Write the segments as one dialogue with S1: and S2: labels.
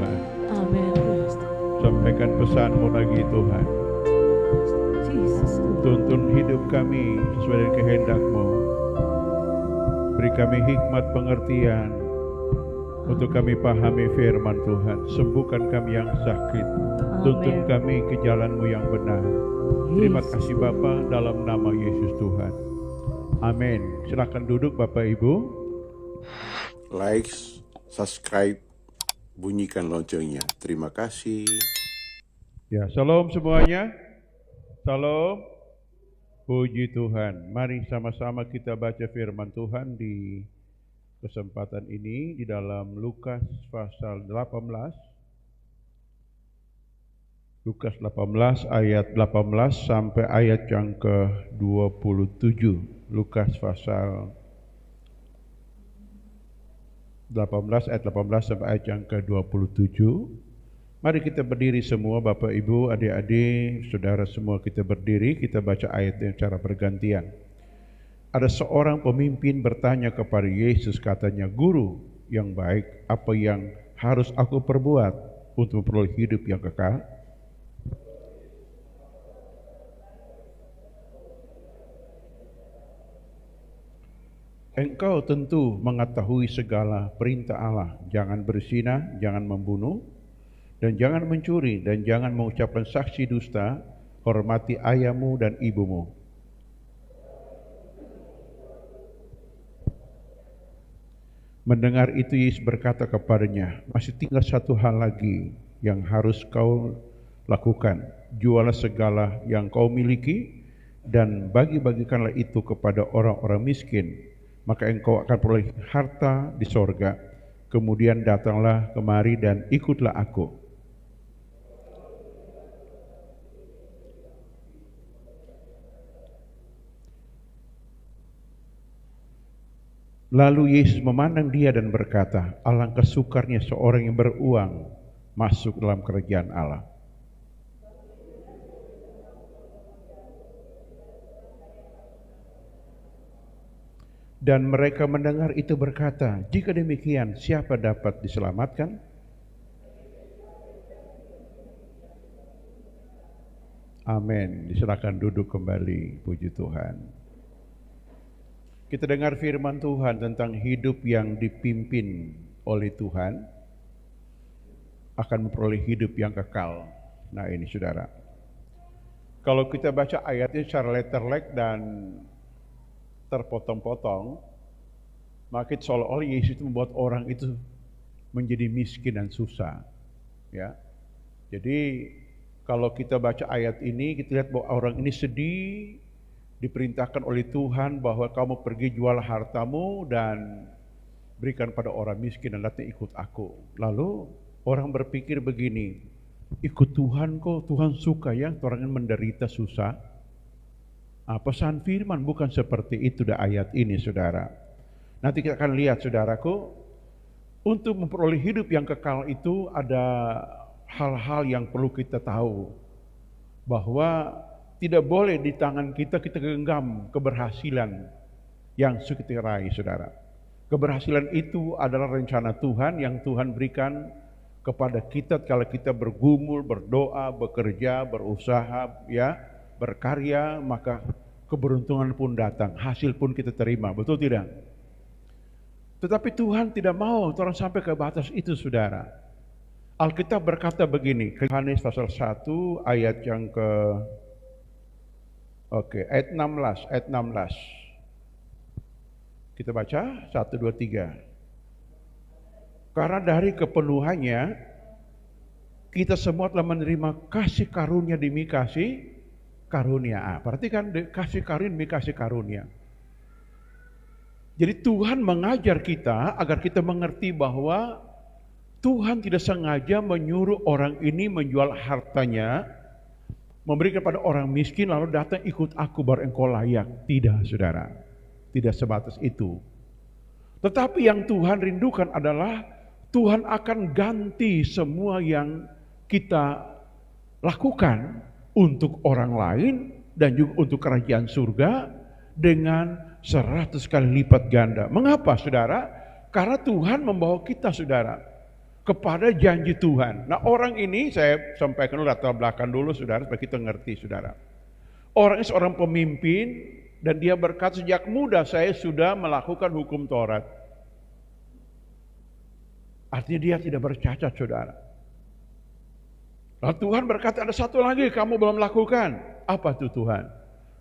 S1: Tuhan.
S2: Amin.
S1: Sampaikan pesan-Mu lagi Tuhan. Tuntun hidup kami sesuai dengan kehendak-Mu. Beri kami hikmat pengertian untuk kami pahami firman Tuhan. Sembuhkan kami yang sakit. Tuntun kami ke jalan-Mu yang benar. Terima kasih Bapa, dalam nama Yesus Tuhan. Amin. Silakan duduk Bapak Ibu.
S3: Like, subscribe, bunyikan loncengnya. Terima kasih.
S1: Ya, shalom semuanya. Shalom. Puji Tuhan. Mari sama-sama kita baca firman Tuhan di kesempatan ini di dalam Lukas pasal 18. Lukas 18 ayat 18 sampai ayat yang ke-27. Lukas pasal 18 ayat 18 sampai ayat yang ke-27. Mari kita berdiri semua Bapak Ibu, adik-adik, saudara semua kita berdiri, kita baca ayatnya secara bergantian. Ada seorang pemimpin bertanya kepada Yesus, katanya, "Guru yang baik, apa yang harus aku perbuat untuk memperoleh hidup yang kekal?" Engkau tentu mengetahui segala perintah Allah, jangan berzina, jangan membunuh, dan jangan mencuri, dan jangan mengucapkan saksi dusta, hormati ayahmu dan ibumu. Mendengar itu Yesus berkata kepadanya, masih tinggal satu hal lagi yang harus kau lakukan. Jualah segala yang kau miliki dan bagi-bagikanlah itu kepada orang-orang miskin, maka engkau akan peroleh harta di sorga. Kemudian datanglah kemari dan ikutlah aku. Lalu Yesus memandang dia dan berkata, alangkah sukarnya seorang yang beruang masuk dalam kerajaan Allah. Dan mereka mendengar itu berkata, jika demikian siapa dapat diselamatkan? Amin. Silakan duduk kembali, puji Tuhan. Kita dengar firman Tuhan tentang hidup yang dipimpin oleh Tuhan akan memperoleh hidup yang kekal. Nah ini saudara, kalau kita baca ayatnya secara letterlek dan terpotong-potong, maka seolah-olah Yesus itu membuat orang itu menjadi miskin dan susah. Ya, jadi kalau kita baca ayat ini, kita lihat bahwa orang ini sedih, diperintahkan oleh Tuhan bahwa kamu pergi jual hartamu dan berikan pada orang miskin dan datang ikut aku. Lalu orang berpikir begini, ikut Tuhan kok, Tuhan suka ya orang yang menderita susah. Pesan firman bukan seperti itu dah ayat ini saudara. Nanti kita akan lihat saudaraku, untuk memperoleh hidup yang kekal itu ada hal-hal yang perlu kita tahu. Bahwa tidak boleh di tangan kita genggam keberhasilan yang sudah kita raih saudara. Keberhasilan itu adalah rencana Tuhan yang Tuhan berikan kepada kita kalau kita bergumul, berdoa, bekerja, berusaha, ya, berkarya, maka keberuntungan pun datang, hasil pun kita terima, betul tidak? Tetapi Tuhan tidak mau orang sampai ke batas itu saudara. Alkitab berkata begini, Yohanes pasal 1 ayat yang ayat 16, ayat 16. Kita baca 1, 2, 3. Karena dari kepenuhannya kita semua telah menerima kasih karunia demi kasih karunia. Perhatikan kasih karunia demi kasih karunia. Jadi Tuhan mengajar kita agar kita mengerti bahwa Tuhan tidak sengaja menyuruh orang ini menjual hartanya, memberikan pada orang miskin lalu datang ikut aku baru engkau layak. Tidak saudara, tidak sebatas itu. Tetapi yang Tuhan rindukan adalah Tuhan akan ganti semua yang kita lakukan untuk orang lain dan juga untuk kerajaan surga dengan 100 kali lipat ganda. Mengapa saudara? Karena Tuhan membawa kita saudara kepada janji Tuhan. Nah, orang ini saya sampaikan latar belakang dulu saudara supaya kita ngerti saudara. Orang ini seorang pemimpin dan dia berkata sejak muda saya sudah melakukan hukum Taurat. Artinya dia tidak bercacat saudara. Lalu Tuhan berkata ada satu lagi kamu belum lakukan. Apa itu Tuhan?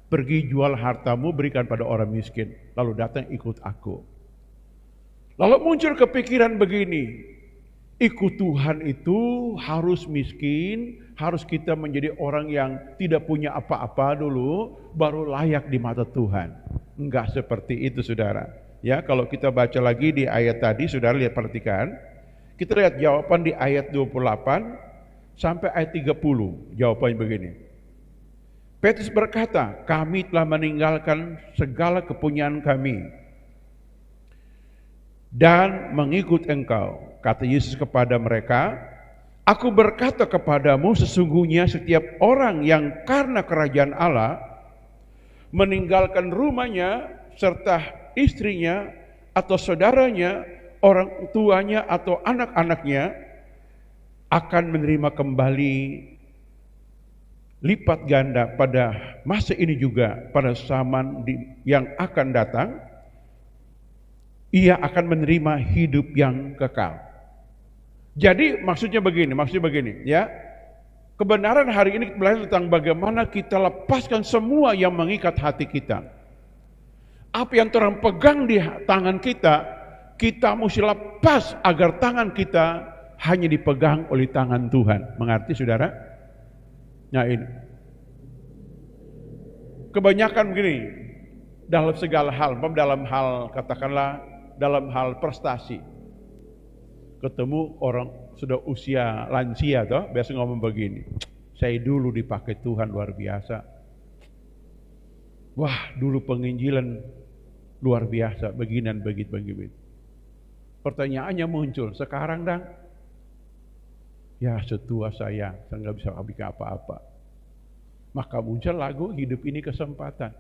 S1: Pergi jual hartamu berikan pada orang miskin. Lalu datang ikut aku. Lalu muncul kepikiran begini. Ikut Tuhan itu harus miskin, harus kita menjadi orang yang tidak punya apa-apa dulu, baru layak di mata Tuhan. Enggak seperti itu saudara. Ya, kalau kita baca lagi di ayat tadi, saudara lihat perhatikan. Kita lihat jawaban di ayat 28 sampai ayat 30. Jawabannya begini. Petrus berkata, kami telah meninggalkan segala kepunyaan kami dan mengikut engkau. Kata Yesus kepada mereka, aku berkata kepadamu sesungguhnya setiap orang yang karena kerajaan Allah meninggalkan rumahnya serta istrinya atau saudaranya, orang tuanya atau anak-anaknya akan menerima kembali lipat ganda pada masa ini juga pada zaman yang akan datang. Ia akan menerima hidup yang kekal. Jadi maksudnya begini ya. Kebenaran hari ini belajar tentang bagaimana kita lepaskan semua yang mengikat hati kita. Apa yang orang pegang di tangan kita, kita mesti lepas agar tangan kita hanya dipegang oleh tangan Tuhan. Mengerti saudara? Nah ini. Kebanyakan begini, dalam segala hal, dalam hal katakanlah dalam hal prestasi. Ketemu orang sudah usia lansia toh, biasa ngomong begini. Saya dulu dipakai Tuhan luar biasa. Wah, dulu penginjilan luar biasa, beginian begitu. Pertanyaannya muncul, sekarang dang? Ya setua saya nggak bisa bikin apa-apa. Maka muncul lagu hidup ini kesempatan.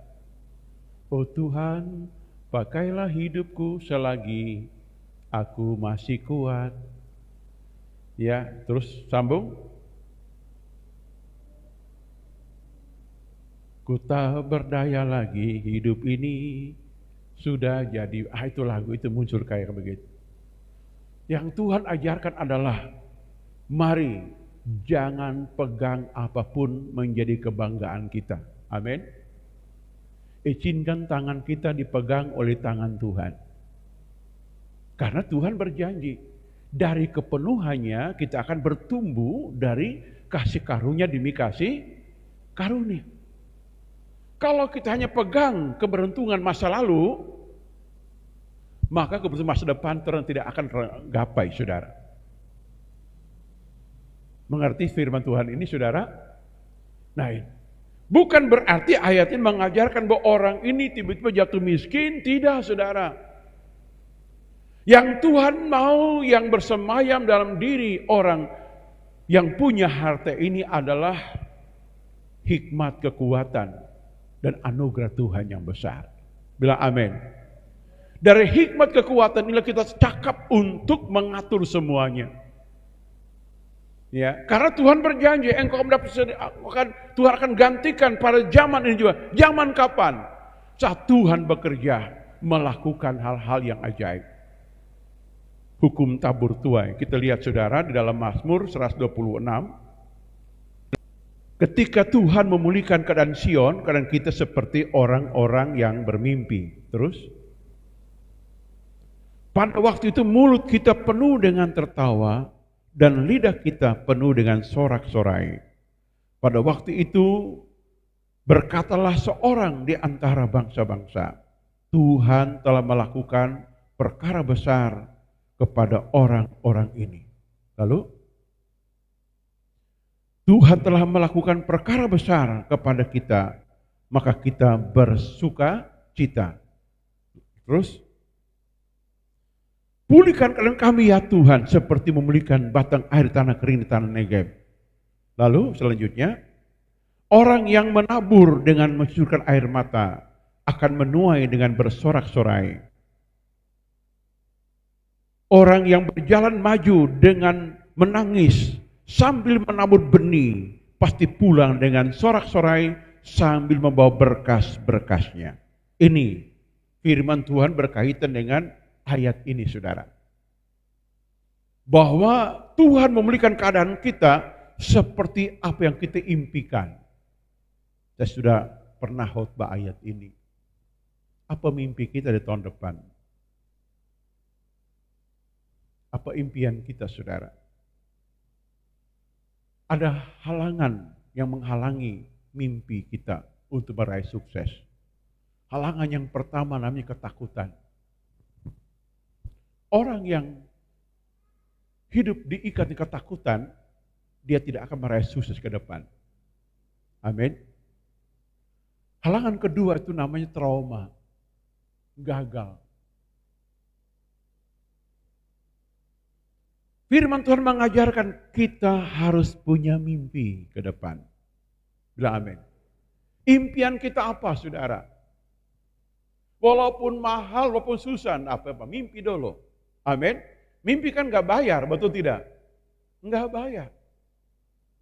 S1: Oh Tuhan, pakailah hidupku selagi aku masih kuat. Ya, terus sambung. Ku tak berdaya lagi, hidup ini sudah jadi. Itu lagu itu muncul kayak begitu. Yang Tuhan ajarkan adalah mari jangan pegang apapun menjadi kebanggaan kita. Amin. Izinkan tangan kita dipegang oleh tangan Tuhan. Karena Tuhan berjanji, dari kepenuhannya kita akan bertumbuh dari kasih karunia demi kasih karunia. Kalau kita hanya pegang keberuntungan masa lalu, maka keberuntungan masa depan tidak akan tergapai, saudara. Mengerti firman Tuhan ini, saudara? Nah, bukan berarti ayat ini mengajarkan bahwa orang ini tiba-tiba jatuh miskin, tidak, saudara. Yang Tuhan mau yang bersemayam dalam diri orang yang punya harta ini adalah hikmat, kekuatan, dan anugerah Tuhan yang besar. Bilang amin. Dari hikmat kekuatan inilah kita cakap untuk mengatur semuanya. Ya, karena Tuhan berjanji engkau Tuhan akan gantikan pada zaman ini juga. Zaman kapan? Saat Tuhan bekerja melakukan hal-hal yang ajaib. Hukum tabur tuai. Kita lihat saudara di dalam Mazmur 126. Ketika Tuhan memulihkan keadaan Sion, keadaan kita seperti orang-orang yang bermimpi. Terus, pada waktu itu mulut kita penuh dengan tertawa dan lidah kita penuh dengan sorak-sorai. Pada waktu itu berkatalah seorang di antara bangsa-bangsa, Tuhan telah melakukan perkara besar kepada orang-orang ini. Lalu Tuhan telah melakukan perkara besar kepada kita, maka kita bersuka cita. Terus, pulihkan keadaan kami ya Tuhan, seperti memulihkan batang air tanah kering di tanah Negeb. Lalu selanjutnya, orang yang menabur dengan mencucurkan air mata akan menuai dengan bersorak-sorai. Orang yang berjalan maju dengan menangis sambil menabur benih, pasti pulang dengan sorak-sorai sambil membawa berkas-berkasnya. Ini firman Tuhan berkaitan dengan ayat ini, saudara. Bahwa Tuhan memulihkan keadaan kita seperti apa yang kita impikan. Saya sudah pernah khotbah ayat ini. Apa mimpi kita di tahun depan? Apa impian kita, saudara? Ada halangan yang menghalangi mimpi kita untuk meraih sukses. Halangan yang pertama namanya ketakutan. Orang yang hidup diikat di ketakutan, dia tidak akan meraih sukses ke depan. Amin. Halangan kedua itu namanya trauma, gagal. Firman Tuhan mengajarkan kita harus punya mimpi ke depan. Bilang amin. Impian kita apa, saudara? Walaupun mahal, walaupun susah, apa mimpi dulu. Amin. Mimpi kan gak bayar, betul tidak? Gak bayar.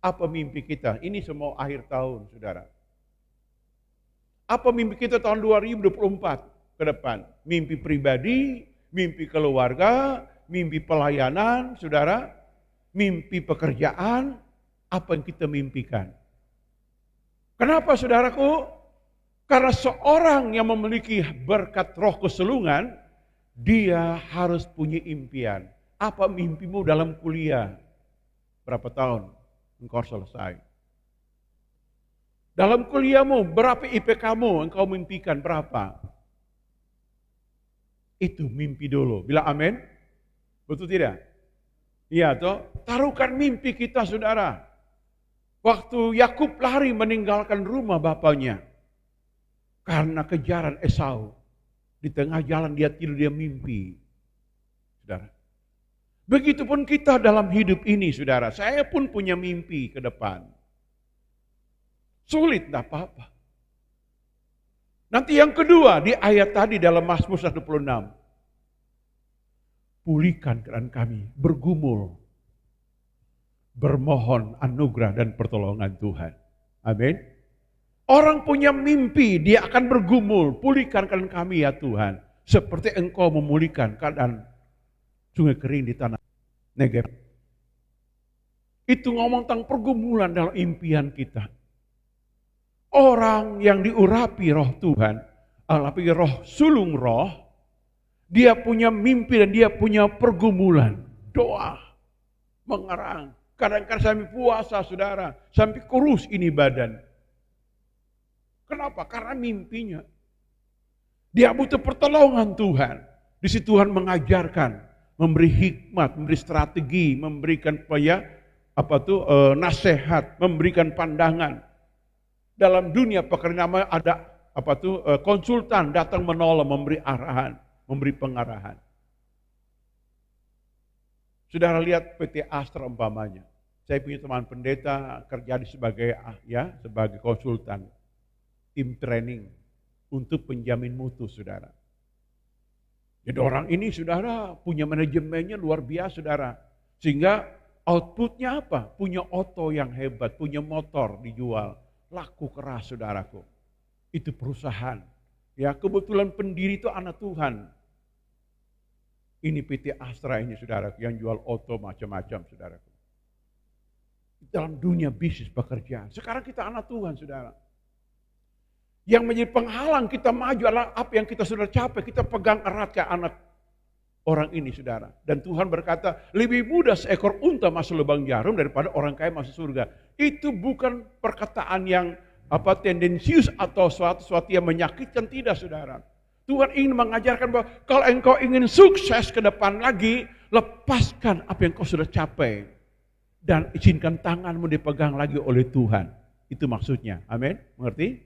S1: Apa mimpi kita? Ini semua akhir tahun, saudara. Apa mimpi kita tahun 2024 ke depan? Mimpi pribadi, mimpi keluarga, mimpi pelayanan, saudara, mimpi pekerjaan, apa yang kita mimpikan. Kenapa, saudaraku? Karena seorang yang memiliki berkat roh kesulungan, dia harus punya impian. Apa mimpimu dalam kuliah? Berapa tahun engkau selesai? Dalam kuliahmu, berapa IPK-mu engkau mimpikan berapa? Itu mimpi dulu. Bilang amin. Betul tidak? Iya toh, taruhkan mimpi kita, saudara. Waktu Yakub lari meninggalkan rumah bapaknya karena kejaran Esau, di tengah jalan dia tidur, dia mimpi. Saudara. Begitupun kita dalam hidup ini, saudara. Saya pun punya mimpi ke depan. Sulit, tidak apa-apa. Nanti yang kedua di ayat tadi dalam Mazmur 126. Pulihkan keadaan kami, bergumul, bermohon anugerah dan pertolongan Tuhan. Amin. Orang punya mimpi, dia akan bergumul, pulihkan keadaan kami ya Tuhan. Seperti engkau memulihkan keadaan sungai kering di tanah Negev. Itu ngomong tentang pergumulan dalam impian kita. Orang yang diurapi roh Tuhan, tapi roh sulung roh, dia punya mimpi dan dia punya pergumulan. Doa, mengerang. Kadang-kadang sampai puasa, saudara. Sampai kurus ini badan. Kenapa? Karena mimpinya. Dia butuh pertolongan Tuhan. Di situ Tuhan mengajarkan, memberi hikmat, memberi strategi, memberikan nasihat, memberikan pandangan. Dalam dunia pekerjaan ada konsultan datang menolong, memberi arahan, memberi pengarahan. Saudara lihat PT Astra umpamanya. Saya punya teman pendeta kerja sebagai konsultan, tim training untuk penjamin mutu, saudara. Jadi orang ini, saudara, punya manajemennya luar biasa, saudara. Sehingga outputnya apa? Punya oto yang hebat, punya motor dijual, laku keras, saudaraku. Itu perusahaan. Ya, kebetulan pendiri itu anak Tuhan. Ini PT Astra ini, saudara, yang jual oto macam-macam, saudaraku. Dalam dunia bisnis pekerjaan. Sekarang kita anak Tuhan, saudara. Yang menjadi penghalang kita maju adalah apa yang kita sudah capai. Kita pegang erat ke anak orang ini, saudara. Dan Tuhan berkata, lebih mudah seekor unta masuk lubang jarum daripada orang kaya masuk surga. Itu bukan perkataan yang tendensius atau sesuatu yang menyakitkan, tidak, saudara. Tuhan ingin mengajarkan bahwa kalau engkau ingin sukses ke depan lagi, lepaskan apa yang kau sudah capai. Dan izinkan tanganmu dipegang lagi oleh Tuhan. Itu maksudnya. Amin. Mengerti?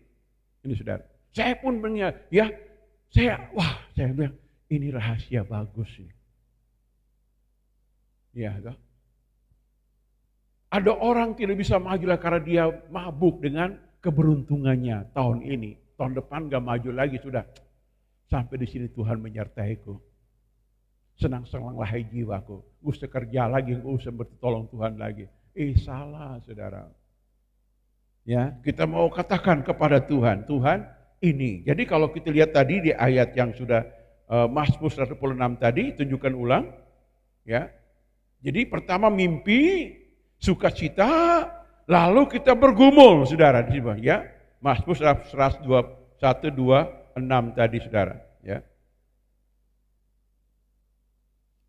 S1: Ini, saudara. Saya pun saya bilang, ini rahasia bagus sih. Ya, toh. Ada orang tidak bisa maju karena dia mabuk dengan keberuntungannya tahun ini. Tahun depan gak maju lagi, sudah. Sampai di sini Tuhan menyertaiku. Senang-senang lahai jiwaku. Usah kerja lagi, usah bertolong Tuhan lagi. Salah saudara. Ya, kita mau katakan kepada Tuhan, Tuhan ini. Jadi kalau kita lihat tadi di ayat yang sudah Mazmur 106 tadi, tunjukkan ulang. Ya, jadi pertama mimpi, sukacita, lalu kita bergumul, saudara. Ya, Mazmur 126 tadi, saudara. Ya,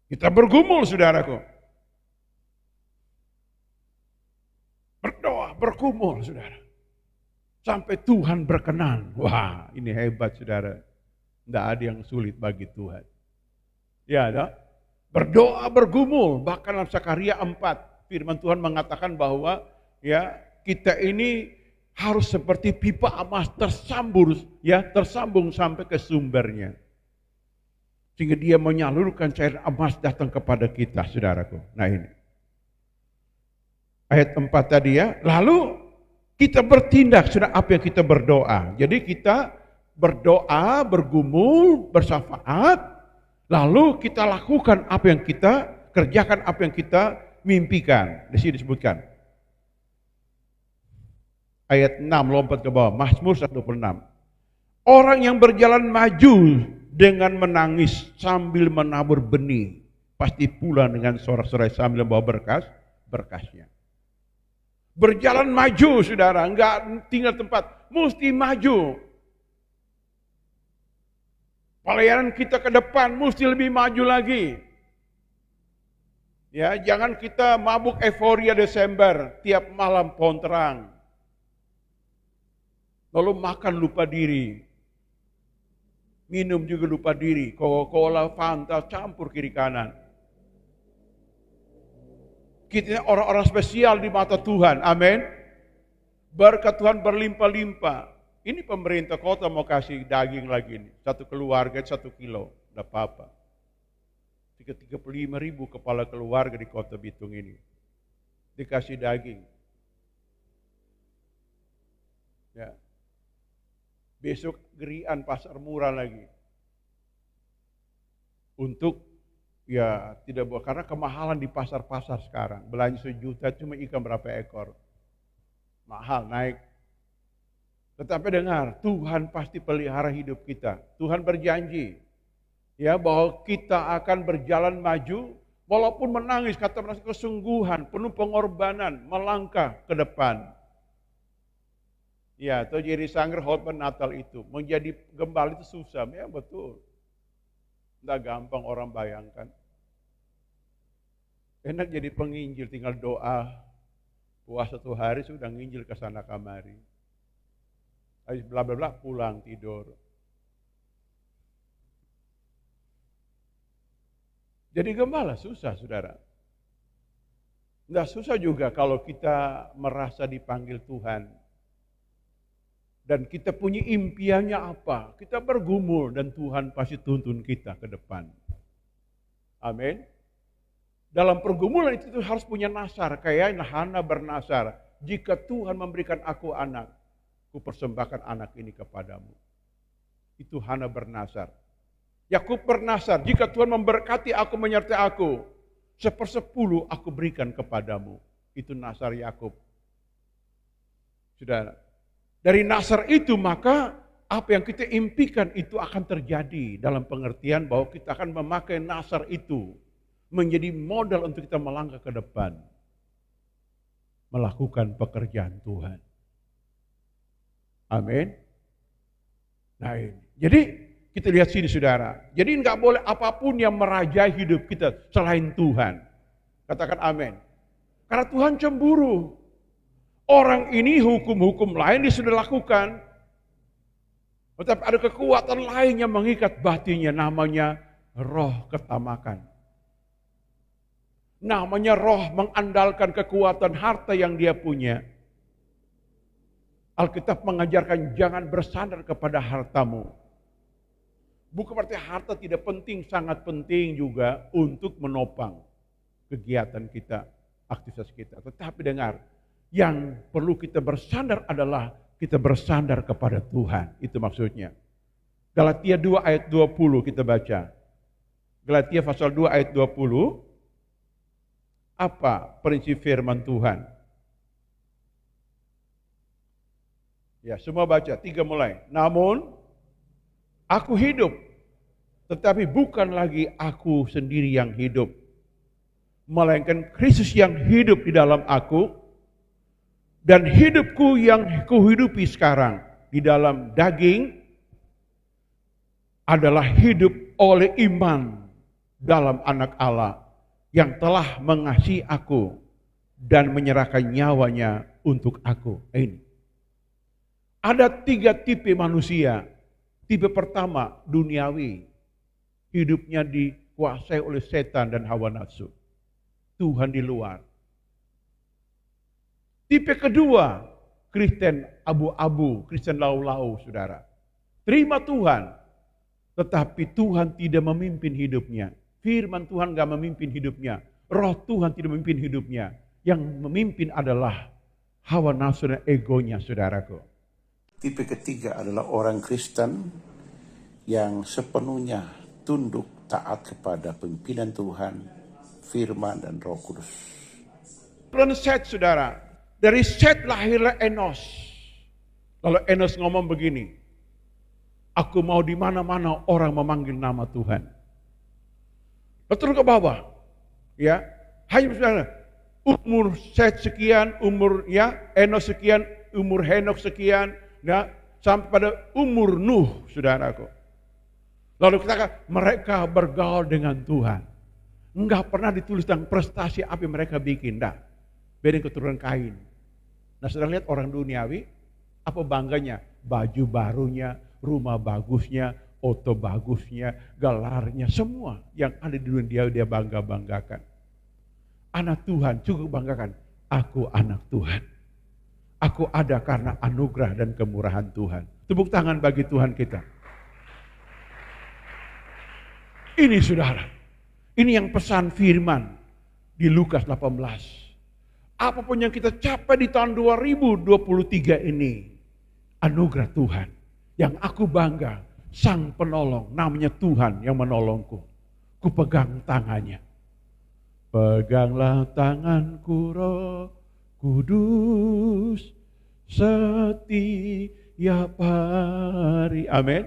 S1: kita bergumul, saudaraku. Berdoa, bergumul, saudara. Sampai Tuhan berkenan. Wah, ini hebat, saudara. Tidak ada yang sulit bagi Tuhan. Ya, ada. Berdoa, bergumul. Bahkan dalam Zakaria 4, firman Tuhan mengatakan bahwa ya kita ini harus seperti pipa emas tersambung sampai ke sumbernya. Sehingga dia menyalurkan cairan emas datang kepada kita, saudaraku. Nah ini. Ayat 4 tadi ya, lalu kita bertindak sudah apa yang kita berdoa. Jadi kita berdoa, bergumul, bersyafaat, lalu kita lakukan apa yang kita kerjakan, apa yang kita mimpikan. Di sini disebutkan. Ayat 6 lompat ke bawah, Mazmur 126. Orang yang berjalan maju dengan menangis sambil menabur benih, pasti pula dengan sorak-sorai sambil membawa berkasnya. Berjalan maju, saudara, enggak tinggal tempat, mesti maju. Pelayanan kita ke depan mesti lebih maju lagi. Ya, jangan kita mabuk euforia Desember, tiap malam pohon terang. Lalu makan lupa diri. Minum juga lupa diri, Coca-Cola, Fanta, campur kiri kanan. Kita orang-orang spesial di mata Tuhan, amin. Berkat Tuhan berlimpah-limpah. Ini pemerintah kota mau kasih daging lagi nih. Satu keluarga 1 kilo, tidak apa-apa. 35.000 kepala keluarga di kota Bitung ini. Dikasih daging. Ya. Besok gerian pasar murah lagi. Untuk ya tidak boleh, karena kemahalan di pasar-pasar sekarang. Belanja 1 juta cuma ikan berapa ekor. Mahal, naik. Tetapi dengar, Tuhan pasti pelihara hidup kita. Tuhan berjanji ya bahwa kita akan berjalan maju walaupun menangis, kata merasa kesungguhan, penuh pengorbanan, melangkah ke depan. Ya, atau Jerry Sanger khotbah Natal itu, menjadi gembala itu susah, ya betul. Tidak gampang orang bayangkan. Enak jadi penginjil, tinggal doa, puasa 1 hari sudah nginjil ke sana kamari. Habis bla bla bla pulang tidur. Jadi gembala susah, saudara. Tidak susah juga kalau kita merasa dipanggil Tuhan. Dan kita punya impiannya apa? Kita bergumul dan Tuhan pasti tuntun kita ke depan. Amin. Dalam pergumulan itu harus punya nasar. Kayak Hana bernasar. Jika Tuhan memberikan aku anak, ku persembahkan anak ini kepadamu. Itu Hana bernasar. Yakub bernasar. Jika Tuhan memberkati aku, menyertai aku, 1/10 aku berikan kepadamu. Itu nasar Yakub. Saudara. Dari nasar itu maka apa yang kita impikan itu akan terjadi dalam pengertian bahwa kita akan memakai nasar itu menjadi modal untuk kita melangkah ke depan. Melakukan pekerjaan Tuhan. Amin. Nah ini. Jadi kita lihat sini saudara. Jadi enggak boleh apapun yang merajai hidup kita selain Tuhan. Katakan amin. Karena Tuhan cemburu. Orang ini hukum-hukum lain dia sudah lakukan. Tetapi ada kekuatan lain yang mengikat batinnya, namanya roh ketamakan. Namanya roh mengandalkan kekuatan harta yang dia punya. Alkitab mengajarkan jangan bersandar kepada hartamu. Bukan berarti harta tidak penting, sangat penting juga untuk menopang kegiatan kita, aktivitas kita. Tetapi dengar, yang perlu kita bersandar adalah kita bersandar kepada Tuhan. Itu maksudnya. Galatia 2 ayat 20 kita baca. Galatia pasal 2 ayat 20. Apa prinsip firman Tuhan? Ya, semua baca, 3 mulai. Namun, aku hidup, tetapi bukan lagi aku sendiri yang hidup, melainkan Kristus yang hidup di dalam aku, dan hidupku yang kuhidupi sekarang di dalam daging adalah hidup oleh iman dalam Anak Allah yang telah mengasihi aku dan menyerahkan nyawanya untuk aku. Ini. Ada 3 tipe manusia. Tipe pertama, duniawi. Hidupnya dikuasai oleh setan dan hawa nafsu. Tuhan di luar. Tipe kedua, Kristen abu-abu, Kristen lau-lau, saudara. Terima Tuhan, tetapi Tuhan tidak memimpin hidupnya. Firman Tuhan gak memimpin hidupnya. Roh Tuhan tidak memimpin hidupnya. Yang memimpin adalah hawa nafsu dan egonya, saudaraku.
S3: Tipe ketiga adalah orang Kristen yang sepenuhnya tunduk taat kepada pimpinan Tuhan, firman dan Roh Kudus.
S1: Keturunan Set, saudara. Dari Set lahirlah Enos. Lalu Enos ngomong begini, aku mau di mana-mana orang memanggil nama Tuhan. Turun ke bawah, ya. Hanya saudara, umur Set sekian, umur Enos sekian, umur Henok sekian, ya, sampai pada umur Nuh, saudaraku. Lalu kita mereka bergaul dengan Tuhan. Enggak pernah ditulis tentang prestasi apa yang mereka bikin, dah. Beda keturunan Kain. Nah, saudara lihat orang duniawi, apa bangganya? Baju barunya, rumah bagusnya, oto bagusnya, gelarnya, semua yang ada di dunia dia bangga-banggakan. Anak Tuhan cukup banggakan, aku anak Tuhan. Aku ada karena anugerah dan kemurahan Tuhan. Tepuk tangan bagi Tuhan kita. Ini saudara, ini yang pesan firman di Lukas 18. Apapun yang kita capai di tahun 2023 ini, anugerah Tuhan. Yang aku bangga, Sang Penolong, namanya Tuhan yang menolongku. Ku pegang tangannya. Peganglah tanganku, Roh Kudus, setiap hari. Amin.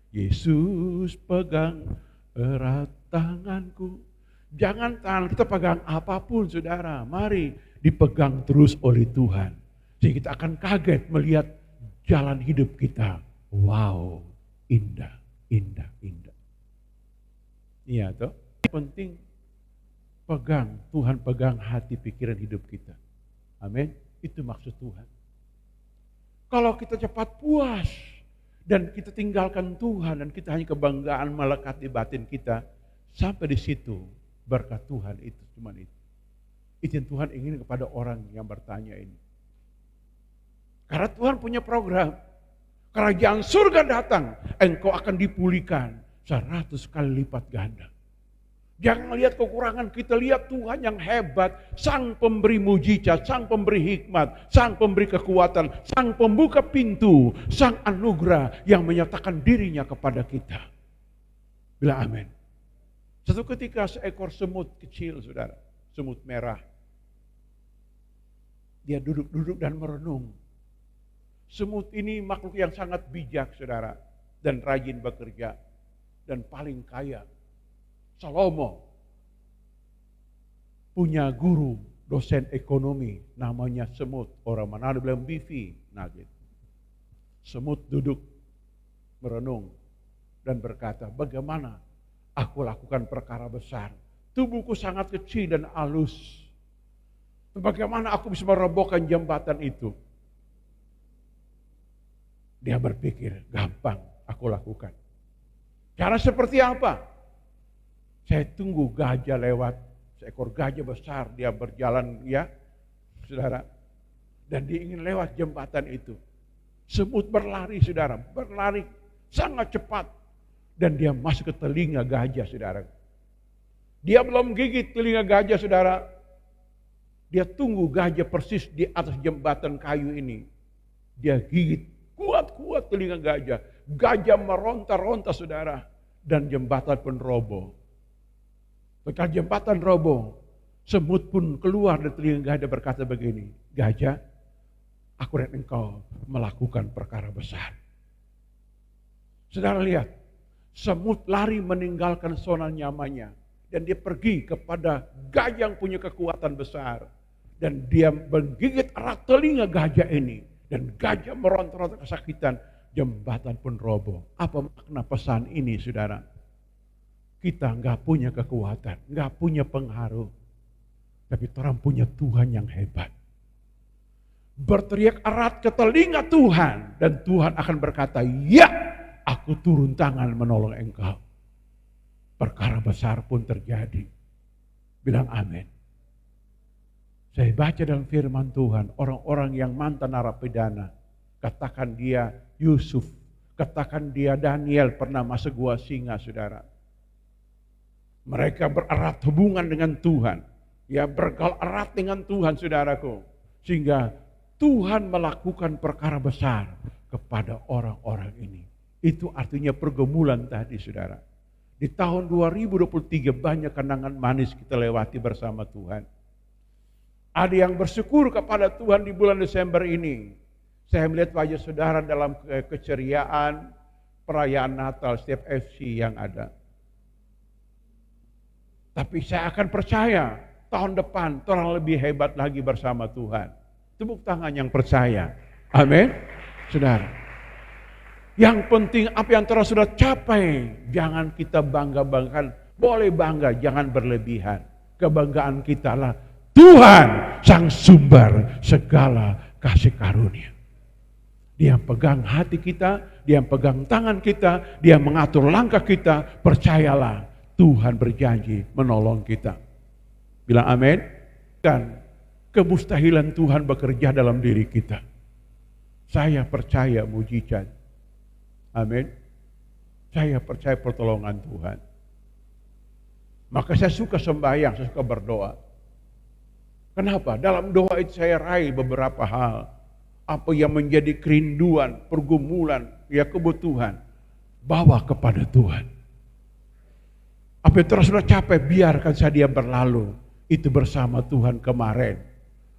S1: Yesus pegang erat tanganku. Jangan tangan kita pegang apapun, saudara. Mari dipegang terus oleh Tuhan. Sehingga kita akan kaget melihat jalan hidup kita. Wow, indah, indah, indah. Iya toh. Penting pegang, Tuhan pegang hati pikiran hidup kita. Amin. Itu maksud Tuhan. Kalau kita cepat puas dan kita tinggalkan Tuhan dan kita hanya kebanggaan melekat di batin kita, sampai di situ berkat Tuhan itu cuma itu. Itu yang Tuhan ingin kepada orang yang bertanya ini. Karena Tuhan punya program. Kerajaan surga datang, engkau akan dipulihkan 100 kali lipat ganda. Jangan lihat kekurangan kita, lihat Tuhan yang hebat, Sang pemberi mujizat, Sang pemberi hikmat, Sang pemberi kekuatan, Sang pembuka pintu, Sang anugerah yang menyatakan dirinya kepada kita. Bila amin. Satu ketika seekor semut kecil, saudara, semut merah. Dia duduk-duduk dan merenung. Semut ini makhluk yang sangat bijak, saudara, dan rajin bekerja, dan paling kaya. Salomo punya guru, dosen ekonomi, namanya semut. Orang Manado bilang Bivi. Nah, gitu. Semut duduk, merenung, dan berkata, bagaimana aku lakukan perkara besar? Tubuhku sangat kecil dan halus. Bagaimana aku bisa merobohkan jembatan itu? Dia berpikir, gampang aku lakukan. Cara seperti apa? Saya tunggu gajah lewat, seekor gajah besar, dia berjalan, ya, saudara. Dan dia ingin lewat jembatan itu. Semut berlari, saudara, berlari sangat cepat. Dan dia masuk ke telinga gajah, saudara. Dia belum gigit telinga gajah, saudara. Dia tunggu gajah persis di atas jembatan kayu ini. Dia gigit. Kuat-kuat telinga gajah. Gajah meronta-ronta, saudara. Dan jembatan pun roboh. Ketika jembatan roboh, semut pun keluar dari telinga gajah berkata begini, "Gajah, aku lihat engkau melakukan perkara besar." Saudara lihat, semut lari meninggalkan zona nyamannya. Dan dia pergi kepada gajah yang punya kekuatan besar. Dan dia menggigit erat telinga gajah ini. Dan gajah meronta-ronta kesakitan. Jembatan pun roboh. Apa makna pesan ini, saudara? Kita nggak punya kekuatan, nggak punya pengaruh. Tapi orang punya Tuhan yang hebat. Berteriak erat ke telinga Tuhan. Dan Tuhan akan berkata, "Ya, aku turun tangan menolong engkau." Perkara besar pun terjadi. Bilang amin. Saya baca dalam firman Tuhan, orang-orang yang mantan narapidana, katakan dia Yusuf, katakan dia Daniel pernah masuk gua singa, saudara. Mereka bererat hubungan dengan Tuhan, ya bergaul erat dengan Tuhan, saudaraku, sehingga Tuhan melakukan perkara besar kepada orang-orang ini. Itu artinya pergumulan tadi, saudara. Di tahun 2023 banyak kenangan manis kita lewati bersama Tuhan. Ada yang bersyukur kepada Tuhan di bulan Desember ini. Saya melihat wajah saudara dalam keceriaan perayaan Natal setiap FC yang ada. Tapi saya akan percaya tahun depan orang lebih hebat lagi bersama Tuhan. Tepuk tangan yang percaya. Amin. Saudara. Yang penting apa yang telah sudah capai, jangan kita bangga-banggakan. Boleh bangga, jangan berlebihan. Kebanggaan kita lah Tuhan sang sumber segala kasih karunia. Dia yang pegang hati kita, dia yang pegang tangan kita, dia yang mengatur langkah kita. Percayalah, Tuhan berjanji menolong kita. Bilang amin. Dan kemustahilan Tuhan bekerja dalam diri kita. Saya percaya mujizat. Amin. Saya percaya pertolongan Tuhan. Maka saya suka sembahyang, saya suka berdoa. Kenapa? Dalam doa itu saya raih beberapa hal. Apa yang menjadi kerinduan, pergumulan, ya kebutuhan. Bawa kepada Tuhan. Apa yang telah sudah capai, biarkan saja dia berlalu. Itu bersama Tuhan kemarin.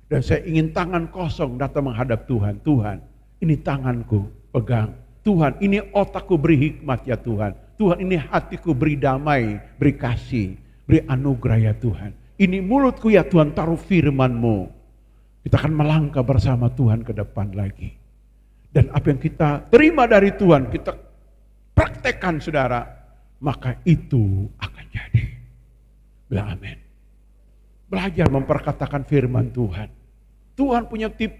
S1: Dan saya ingin tangan kosong datang menghadap Tuhan. Tuhan, ini tanganku pegang. Tuhan, ini otakku beri hikmat ya Tuhan. Tuhan, ini hatiku beri damai, beri kasih, beri anugerah ya Tuhan. Ini mulutku ya Tuhan, taruh firman-Mu. Kita akan melangkah bersama Tuhan ke depan lagi. Dan apa yang kita terima dari Tuhan, kita praktekkan, saudara, maka itu akan jadi. Bilang amin. Belajar memperkatakan firman Tuhan. Tuhan punya tip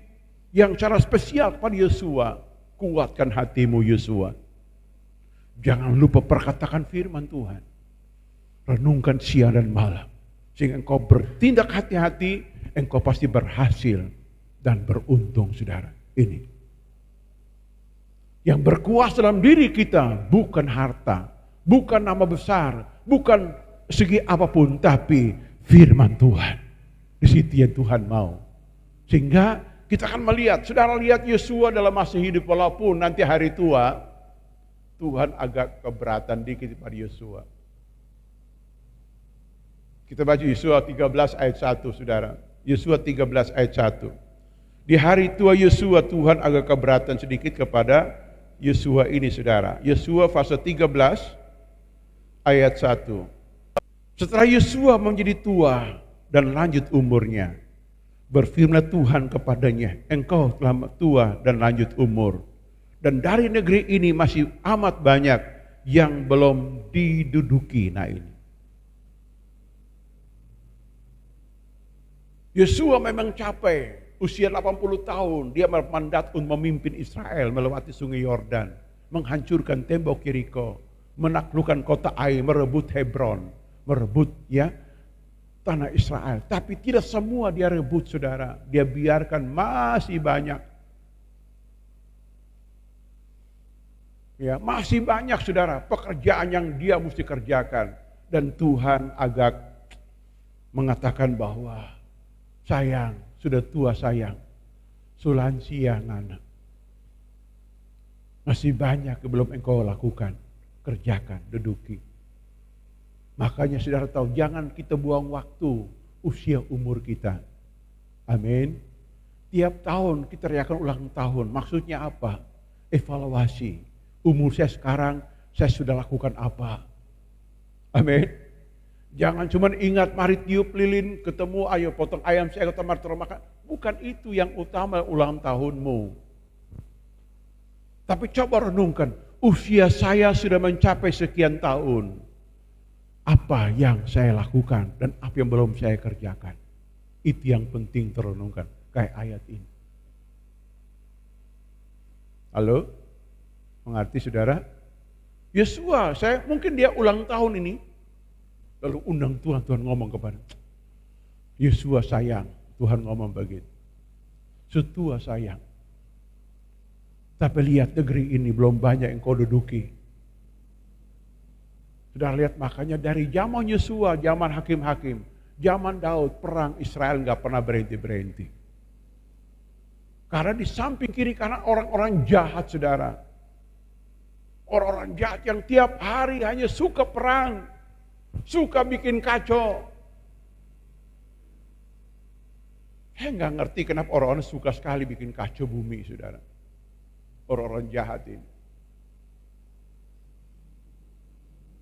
S1: yang secara spesial kepada Yosua. Kuatkan hatimu Yosua. Jangan lupa perkatakan firman Tuhan. Renungkan siang dan malam. Sehingga engkau bertindak hati-hati, engkau pasti berhasil dan beruntung, saudara. Ini. Yang berkuasa dalam diri kita bukan harta, bukan nama besar, bukan segi apapun, tapi firman Tuhan. Di situ yang Tuhan mau. Sehingga kita akan melihat, saudara lihat Yosua dalam masa hidup, walaupun nanti hari tua, Tuhan agak keberatan dikit pada Yosua. Kita baca Yosua 13 ayat 1, saudara. Yosua 13 ayat 1. Di hari tua Yosua, Tuhan agak keberatan sedikit kepada Yosua ini, saudara. Yosua pasal 13 ayat 1. Setelah Yosua menjadi tua dan lanjut umurnya, berfirman Tuhan kepadanya, engkau telah tua dan lanjut umur. Dan dari negeri ini masih amat banyak yang belum diduduki. Nah ini. Yosua memang capai usia 80 tahun. Dia bermandat untuk memimpin Israel melewati sungai Yordan. Menghancurkan tembok Yeriko. Menaklukkan kota Ai, merebut Hebron. Merebut ya tanah Israel. Tapi tidak semua dia rebut, saudara. Dia biarkan masih banyak. Ya, masih banyak, saudara, pekerjaan yang dia mesti kerjakan. Dan Tuhan agak mengatakan bahwa sayang, sudah tua sayang. Sulansia nana. Masih banyak yang belum engkau lakukan. Kerjakan, duduki. Makanya saudara tahu, jangan kita buang waktu usia umur kita. Amin. Tiap tahun kita rayakan ulang tahun. Maksudnya apa? Evaluasi. Umur saya sekarang, saya sudah lakukan apa? Amin. Jangan cuma ingat mari tiup lilin, ketemu ayo potong ayam saya atau mari makan. Bukan itu yang utama ulang tahunmu. Tapi coba renungkan, usia saya sudah mencapai sekian tahun. Apa yang saya lakukan dan apa yang belum saya kerjakan. Itu yang penting terenungkan, kayak ayat ini. Halo? Mengerti saudara? Yesua, mungkin dia ulang tahun ini. Lalu undang Tuhan, Tuhan ngomong kepada Yesua sayang, Tuhan ngomong begitu. Setua sayang. Tapi lihat negeri ini belum banyak yang kau duduki. Sudah lihat makanya dari zaman Yesua, zaman hakim-hakim, zaman Daud, perang Israel nggak pernah berhenti-berhenti. Karena di samping kiri kanan orang-orang jahat saudara. Orang-orang jahat yang tiap hari hanya suka perang. Suka bikin kacau. Saya nggak ngerti kenapa orang-orang suka sekali bikin kacau bumi saudara. Orang-orang jahat ini.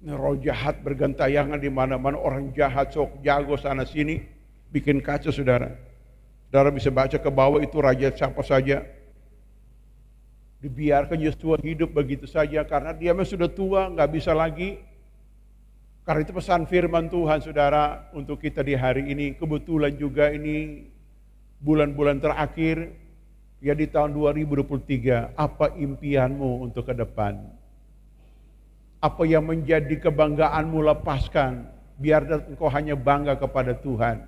S1: Roh jahat bergentayangan di mana-mana, orang jahat sok jago sana sini bikin kacau saudara. Saudara bisa baca ke bawah itu raja siapa saja. Dibiarkan Yesua hidup begitu saja karena dia memang sudah tua, nggak bisa lagi. Karena itu pesan firman Tuhan saudara untuk kita di hari ini. Kebetulan juga ini bulan-bulan terakhir ya di tahun 2023. Apa impianmu untuk ke depan? Apa yang menjadi kebanggaanmu lepaskan, biar engkau hanya bangga kepada Tuhan.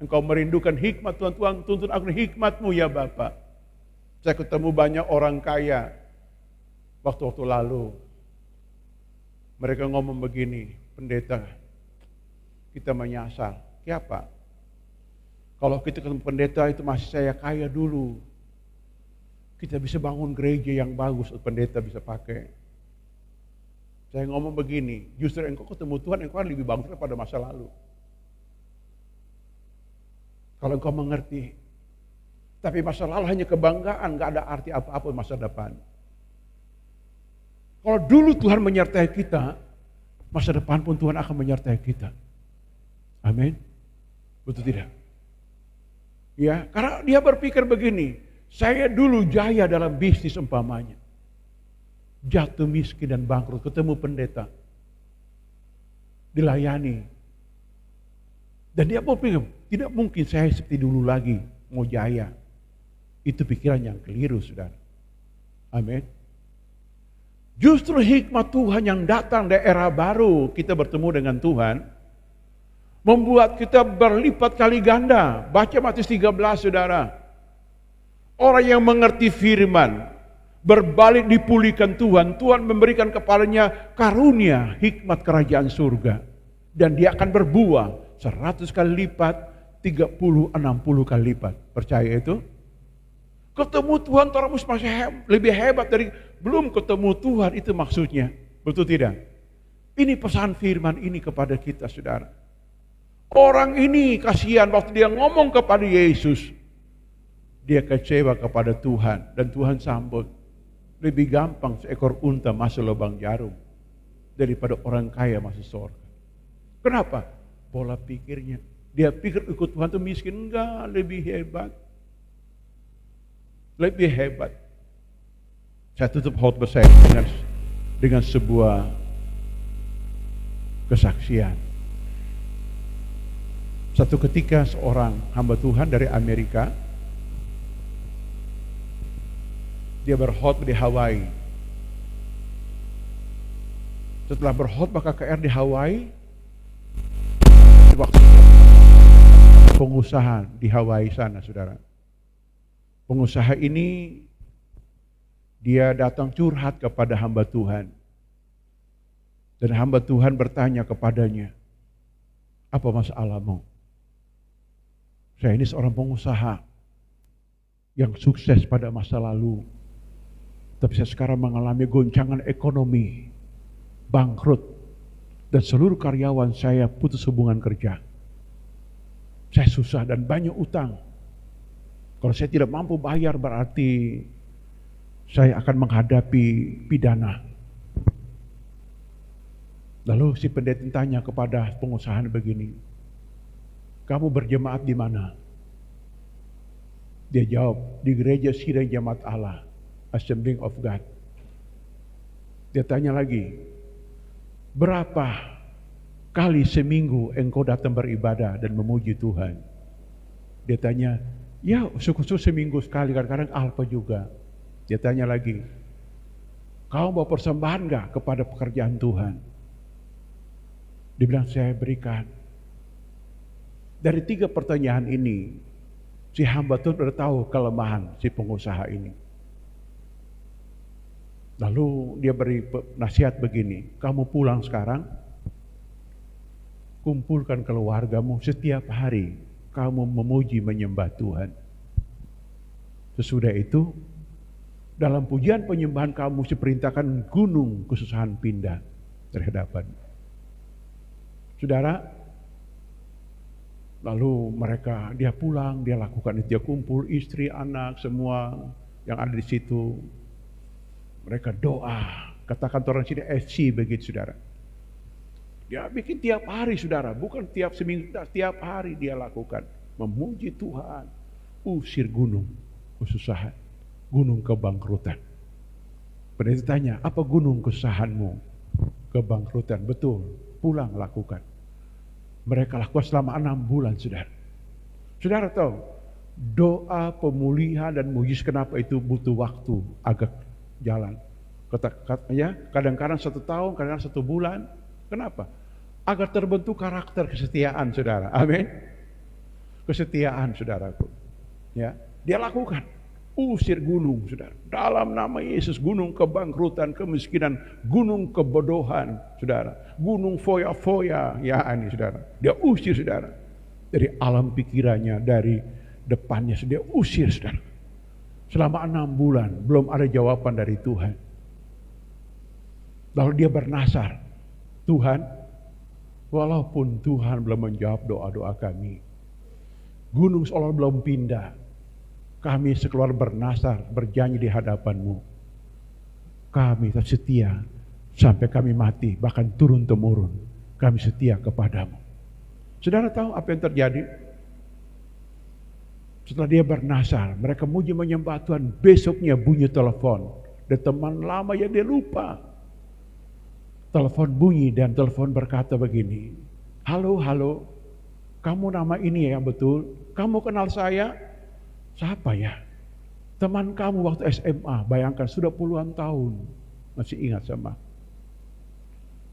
S1: Engkau merindukan hikmat Tuhan, Tuhan tuntun aku hikmat-Mu ya Bapa. Saya ketemu banyak orang kaya waktu-waktu lalu. Mereka ngomong begini, pendeta, kita menyasar. Siapa? Kalau kita ketemu pendeta itu masih saya kaya dulu. Kita bisa bangun gereja yang bagus, pendeta bisa pakai. Saya ngomong begini, justru engkau ketemu Tuhan, engkau lebih bagus daripada masa lalu. Kalau engkau mengerti. Tapi masa lalu hanya kebanggaan, gak ada arti apa-apa masa depan. Kalau dulu Tuhan menyertai kita, masa depan pun Tuhan akan menyertai kita. Amin. Betul tidak? Ya, karena dia berpikir begini, saya dulu jaya dalam bisnis umpamanya. Jatuh miskin dan bangkrut, ketemu pendeta, dilayani. Dan dia berpikir, tidak mungkin saya seperti dulu lagi, mau jaya. Itu pikiran yang keliru, saudara. Amin. Justru hikmat Tuhan yang datang dari era baru, kita bertemu dengan Tuhan, membuat kita berlipat kali ganda. Baca Matius 13, saudara. Orang yang mengerti firman, berbalik dipulihkan Tuhan. Tuhan memberikan kepadanya karunia hikmat kerajaan surga. Dan dia akan berbuah 100 kali lipat, 30, 60 kali lipat. Percaya itu? Ketemu Tuhan terus masih lebih hebat dari belum ketemu Tuhan, itu maksudnya. Betul tidak? Ini pesan firman ini kepada kita saudara. Orang ini kasihan waktu dia ngomong kepada Yesus. Dia kecewa kepada Tuhan dan Tuhan sambut. Lebih gampang seekor unta masuk lubang jarum daripada orang kaya masuk surga. Kenapa? Pola pikirnya. Dia pikir ikut Tuhan itu miskin. Enggak, lebih hebat. Lebih hebat. Saya tutup khotbah saya dengan sebuah kesaksian. Satu ketika seorang hamba Tuhan dari Amerika, dia berkhotbah di Hawaii. Setelah berkhotbah KKR di Hawaii, waktu pengusaha di Hawaii sana, saudara. Pengusaha ini dia datang curhat kepada hamba Tuhan. Dan hamba Tuhan bertanya kepadanya, apa masalahmu? Saya ini seorang pengusaha yang sukses pada masa lalu. Tapi saya sekarang mengalami goncangan ekonomi, bangkrut. dan seluruh karyawan saya putus hubungan kerja. Saya susah dan banyak utang. Kalau saya tidak mampu bayar berarti saya akan menghadapi pidana. Lalu si pendeta tanya kepada pengusaha begini, kamu berjemaat di mana? Dia jawab, di gereja Sidang Jemaat Allah, Assembly of God. Dia tanya lagi, berapa kali seminggu engkau datang beribadah dan memuji Tuhan? Dia tanya, ya syukur-syukur seminggu sekali, kadang-kadang alfa juga. Dia tanya lagi, kau bawa persembahan gak kepada pekerjaan Tuhan? Dia bilang, saya berikan. Dari 3 pertanyaan ini, si hamba Tuhan sudah tahu kelemahan si pengusaha ini. Lalu dia beri nasihat begini, kamu pulang sekarang, kumpulkan keluargamu setiap hari, kamu memuji menyembah Tuhan. Sesudah itu, dalam pujian penyembahan kamu diperintahkan gunung kesusahan pindah dari hadapan. Saudara, lalu dia pulang, dia lakukan itu, dia kumpul istri, anak, semua yang ada di situ. Mereka doa, katakan orang sini SC begitu saudara. Dia bikin tiap hari saudara, bukan tiap seminggu, tiap hari dia lakukan. Memuji Tuhan, usir gunung kesusahan, gunung kebangkrutan. Pendeta tanya, apa gunung kesusahanmu? Kebangkrutan, betul, pulang lakukan. Mereka lakukan selama 6 bulan saudara. Saudara tahu, doa pemulihan dan mujizat kenapa itu butuh waktu agak jalan. Kadang-kadang 1 tahun, kadang-kadang 1 bulan. Kenapa? Agar terbentuk karakter kesetiaan saudara. Amin. Kesetiaan saudaraku. Ya, dia lakukan. Usir gunung saudara. Dalam nama Yesus, gunung kebangkrutan, kemiskinan, gunung kebodohan saudara. Gunung foya-foya, ya ini saudara. Dia usir saudara. Dari alam pikirannya, dari depannya, dia usir saudara. Selama 6 bulan belum ada jawaban dari Tuhan. Lalu dia bernasar, Tuhan, walaupun Tuhan belum menjawab doa-doa kami, gunung seolah belum pindah, kami sekeluar bernasar, berjanji di hadapan-Mu, kami tetap setia sampai kami mati, bahkan turun-temurun, kami setia kepadamu. Saudara tahu apa yang terjadi? Setelah dia bernasar, mereka muji menyembah Tuhan. Besoknya bunyi telepon. Dan teman lama yang dia lupa. Telepon bunyi dan telepon berkata begini, halo, kamu nama ini ya yang betul? Kamu kenal saya? Siapa ya? Teman kamu waktu SMA, bayangkan sudah puluhan tahun. Masih ingat sama.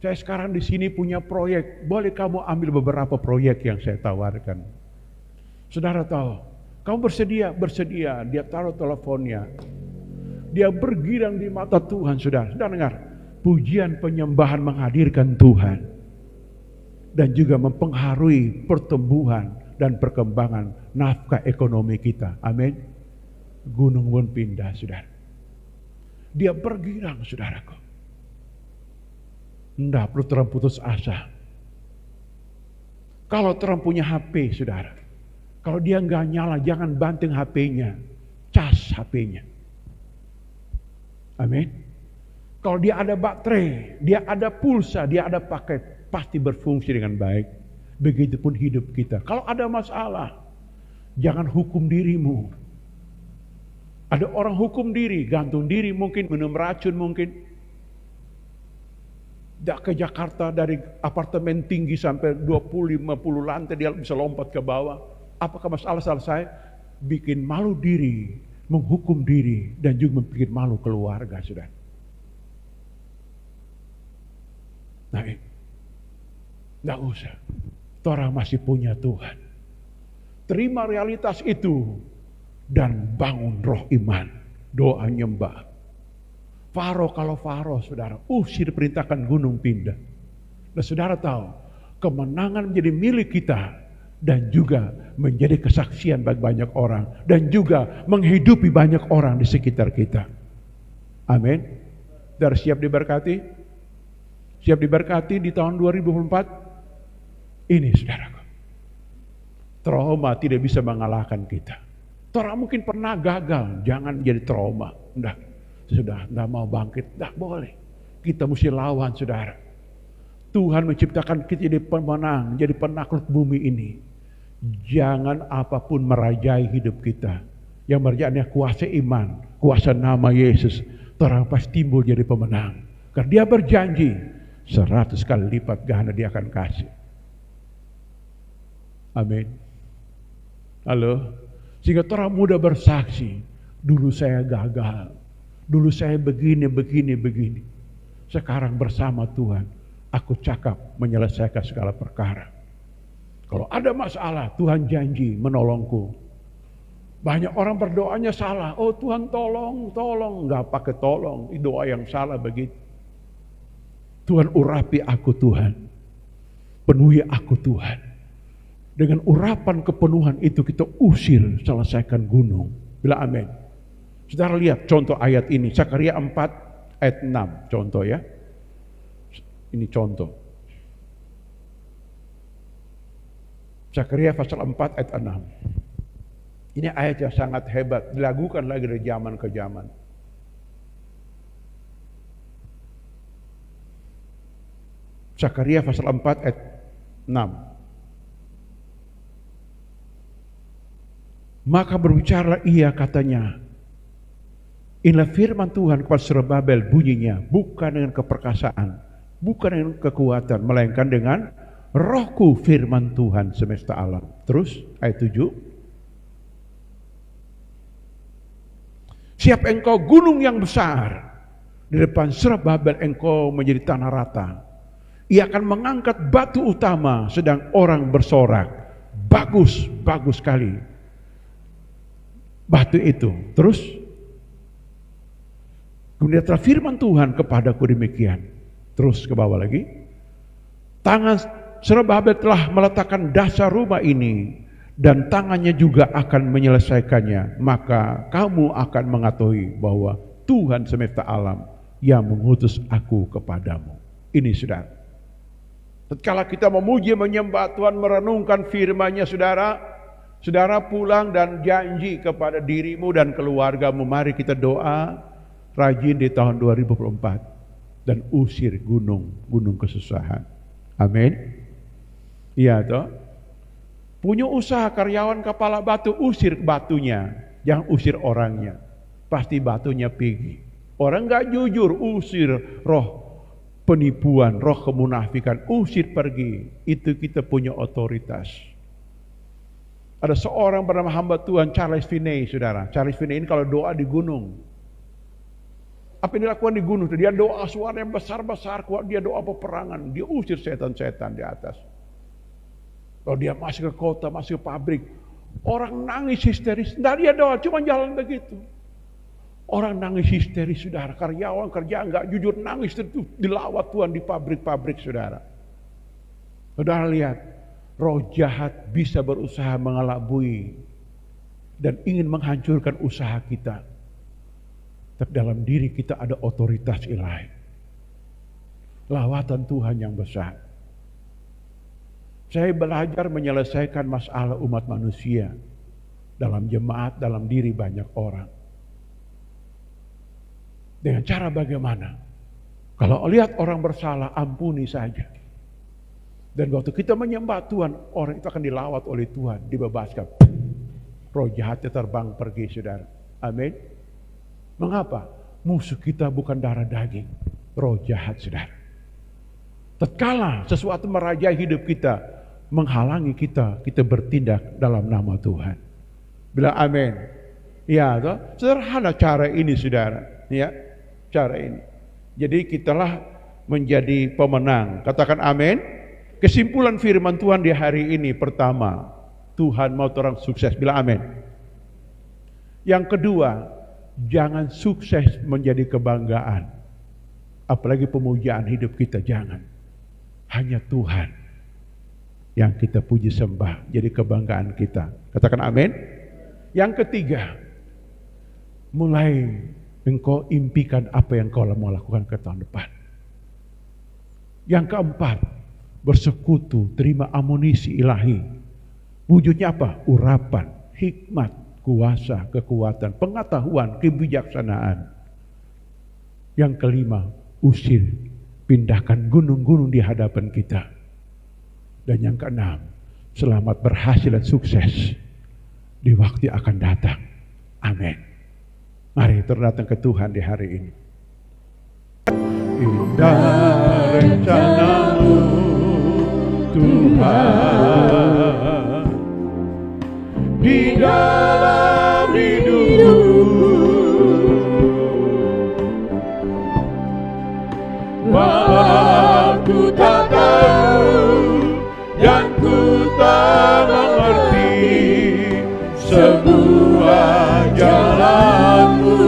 S1: Saya sekarang di sini punya proyek, boleh kamu ambil beberapa proyek yang saya tawarkan. Saudara tahu, kamu bersedia, dia taruh teleponnya. Dia bergirang di mata Tuhan, saudara. Saudara dengar, pujian penyembahan menghadirkan Tuhan. Dan juga mempengaruhi pertumbuhan dan perkembangan nafkah ekonomi kita. Amin. Gunung pun pindah, saudara. Dia bergirang, saudaraku. Tidak perlu terputus asa. Kalau Trump punya HP, saudara. Kalau dia nggak nyala, jangan banting HP-nya, cas HP-nya. Amin. Kalau dia ada baterai, dia ada pulsa, dia ada paket, pasti berfungsi dengan baik. Begitupun hidup kita. Kalau ada masalah, jangan hukum dirimu. Ada orang hukum diri, gantung diri mungkin, minum racun mungkin. Ke Jakarta dari apartemen tinggi sampai 20-50 lantai dia bisa lompat ke bawah. Apakah masalah selesai? Bikin malu diri, menghukum diri, dan juga bikin malu keluarga, saudara. Nah, tidak usah. Orang masih punya Tuhan. Terima realitas itu dan bangun roh iman, doa nyembah. Kalau Faro, saudara, usir perintahkan gunung pindah. Dan saudara tahu, kemenangan menjadi milik kita. Dan juga menjadi kesaksian bagi banyak orang. Dan juga menghidupi banyak orang di sekitar kita. Amin. Sudah siap diberkati? Siap diberkati di tahun 2024? Ini saudaraku. Trauma tidak bisa mengalahkan kita. Orang mungkin pernah gagal, jangan jadi trauma. Sudah, enggak mau bangkit, enggak boleh. Kita mesti lawan, saudara. Tuhan menciptakan kita jadi pemenang, jadi penakluk bumi ini. Jangan apapun merajai hidup kita. Yang merajainya kuasa iman, kuasa nama Yesus. Orang pasti timbul jadi pemenang. Karena dia berjanji 100 kali lipat ganda dia akan kasih. Amin. Halo. Sehingga orang muda bersaksi, dulu saya gagal. Dulu saya begini. Sekarang bersama Tuhan, aku cakap menyelesaikan segala perkara. Kalau ada masalah, Tuhan janji menolongku. Banyak orang berdoanya salah. Oh Tuhan tolong. Enggak pakai tolong, doa yang salah begitu. Tuhan urapi aku Tuhan. Penuhi aku Tuhan. Dengan urapan kepenuhan itu kita usir, selesaikan gunung. Bila amin. Saudara lihat contoh ayat ini. Zakaria 4 ayat 6. Contoh ya. Ini contoh. Zakaria pasal 4 ayat 6. Ini ayat yang sangat hebat. Dilakukan lagi dari zaman ke zaman. Zakaria pasal 4 ayat 6. Maka berbicaralah ia katanya, inilah firman Tuhan kepada Zerubbabel bunyinya, bukan dengan keperkasaan, bukan dengan kekuatan, melainkan dengan rohku firman Tuhan semesta alam. Terus ayat 7. Siap engkau gunung yang besar, di depan Zerubbabel engkau menjadi tanah rata. Ia akan mengangkat batu utama sedang orang bersorak. Bagus sekali batu itu. Terus kemudian telah firman Tuhan kepadaku demikian. Terus ke bawah lagi. Tangan Zerubbabel telah meletakkan dasar rumah ini, dan tangannya juga akan menyelesaikannya. Maka kamu akan mengetahui bahwa Tuhan semesta alam yang mengutus aku kepadamu. Ini saudara. Tatkala kita memuji menyembah Tuhan, merenungkan firman-Nya, saudara pulang dan janji kepada dirimu dan keluargamu, mari kita doa rajin di tahun 2024 dan usir gunung kesusahan. Amin. Iya toh. Punya usaha karyawan kepala batu, usir batunya, jangan usir orangnya. Pasti batunya pergi. Orang enggak jujur, usir roh penipuan, roh kemunafikan, usir pergi. Itu kita punya otoritas. Ada seorang bernama hamba Tuhan Charles Finney, saudara. Charles Finney ini kalau doa di gunung. Apa yang dilakukan di gunung? Dia doa suara yang besar-besar, kuat. Dia doa peperangan. Dia usir setan-setan di atas. Kalau dia masuk ke kota, masuk ke pabrik, orang nangis histeris. Nah dia doa, cuma jalan begitu. Orang nangis histeris, saudara. Karyawan kerja enggak jujur, nangis itu dilawat Tuhan di pabrik-pabrik, saudara. Saudara lihat. Roh jahat bisa berusaha mengelabui dan ingin menghancurkan usaha kita. Tapi dalam diri kita ada otoritas ilahi. Lawatan Tuhan yang besar. Saya belajar menyelesaikan masalah umat manusia dalam jemaat, dalam diri banyak orang. Dengan cara bagaimana? Kalau lihat orang bersalah, ampuni saja. Dan waktu kita menyembah Tuhan, orang itu akan dilawat oleh Tuhan, dibebaskan. Roh jahatnya terbang pergi, saudara. Amin. Mengapa? Musuh kita bukan darah daging, roh jahat, saudara. Tatkala sesuatu merajai hidup kita, menghalangi kita bertindak dalam nama Tuhan. Bilang amin. Ya, toh? Sederhana cara ini, saudara. Ya, cara ini. Jadi kitalah menjadi pemenang. Katakan amin. Kesimpulan firman Tuhan di hari ini, pertama, Tuhan mau orang sukses. Bila amin. Yang kedua, jangan sukses menjadi kebanggaan. Apalagi pemujaan hidup kita, jangan. Hanya Tuhan yang kita puji sembah, jadi kebanggaan kita. Katakan amin. Yang ketiga, mulai engkau impikan apa yang kau mau lakukan ke tahun depan. Yang keempat, bersekutu, terima amunisi ilahi. Wujudnya apa? Urapan, hikmat, kuasa, kekuatan, pengetahuan, kebijaksanaan. Yang kelima, usir, pindahkan gunung-gunung di hadapan kita. Dan yang keenam, selamat, berhasil dan sukses di waktu yang akan datang. Amin. Mari terdatang ke Tuhan di hari ini. Indah rencana-Mu Tuhan di dalam hidupku. Aku tak tahu dan ku tak mengerti semua jalan-Mu.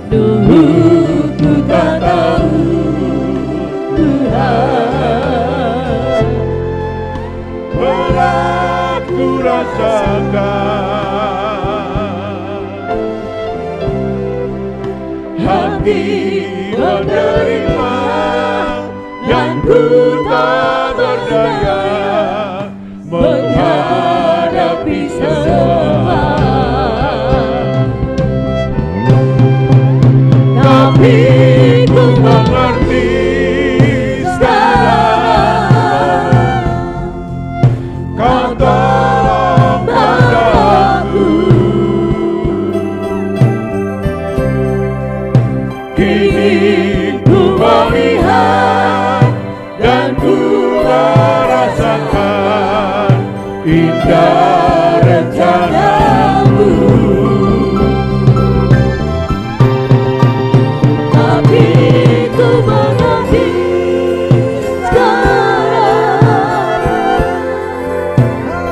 S1: Dulu ku tak tahu Tuhan, berat ku rasakan, hati menerima dan ku tak berdaya menghadapi semua. Tapi ku mengerti sekarang, Kau tolong padaku. Kini ku melihat dan ku merasakan indah rencana-Mu. Tapi ku mengerti sekarang,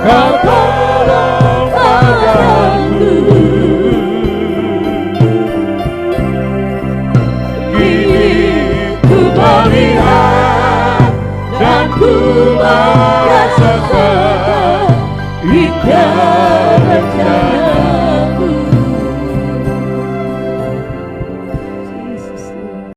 S1: Kau tolong padaku. Kini ku melihat dan ku merasakan indah rencana-Mu.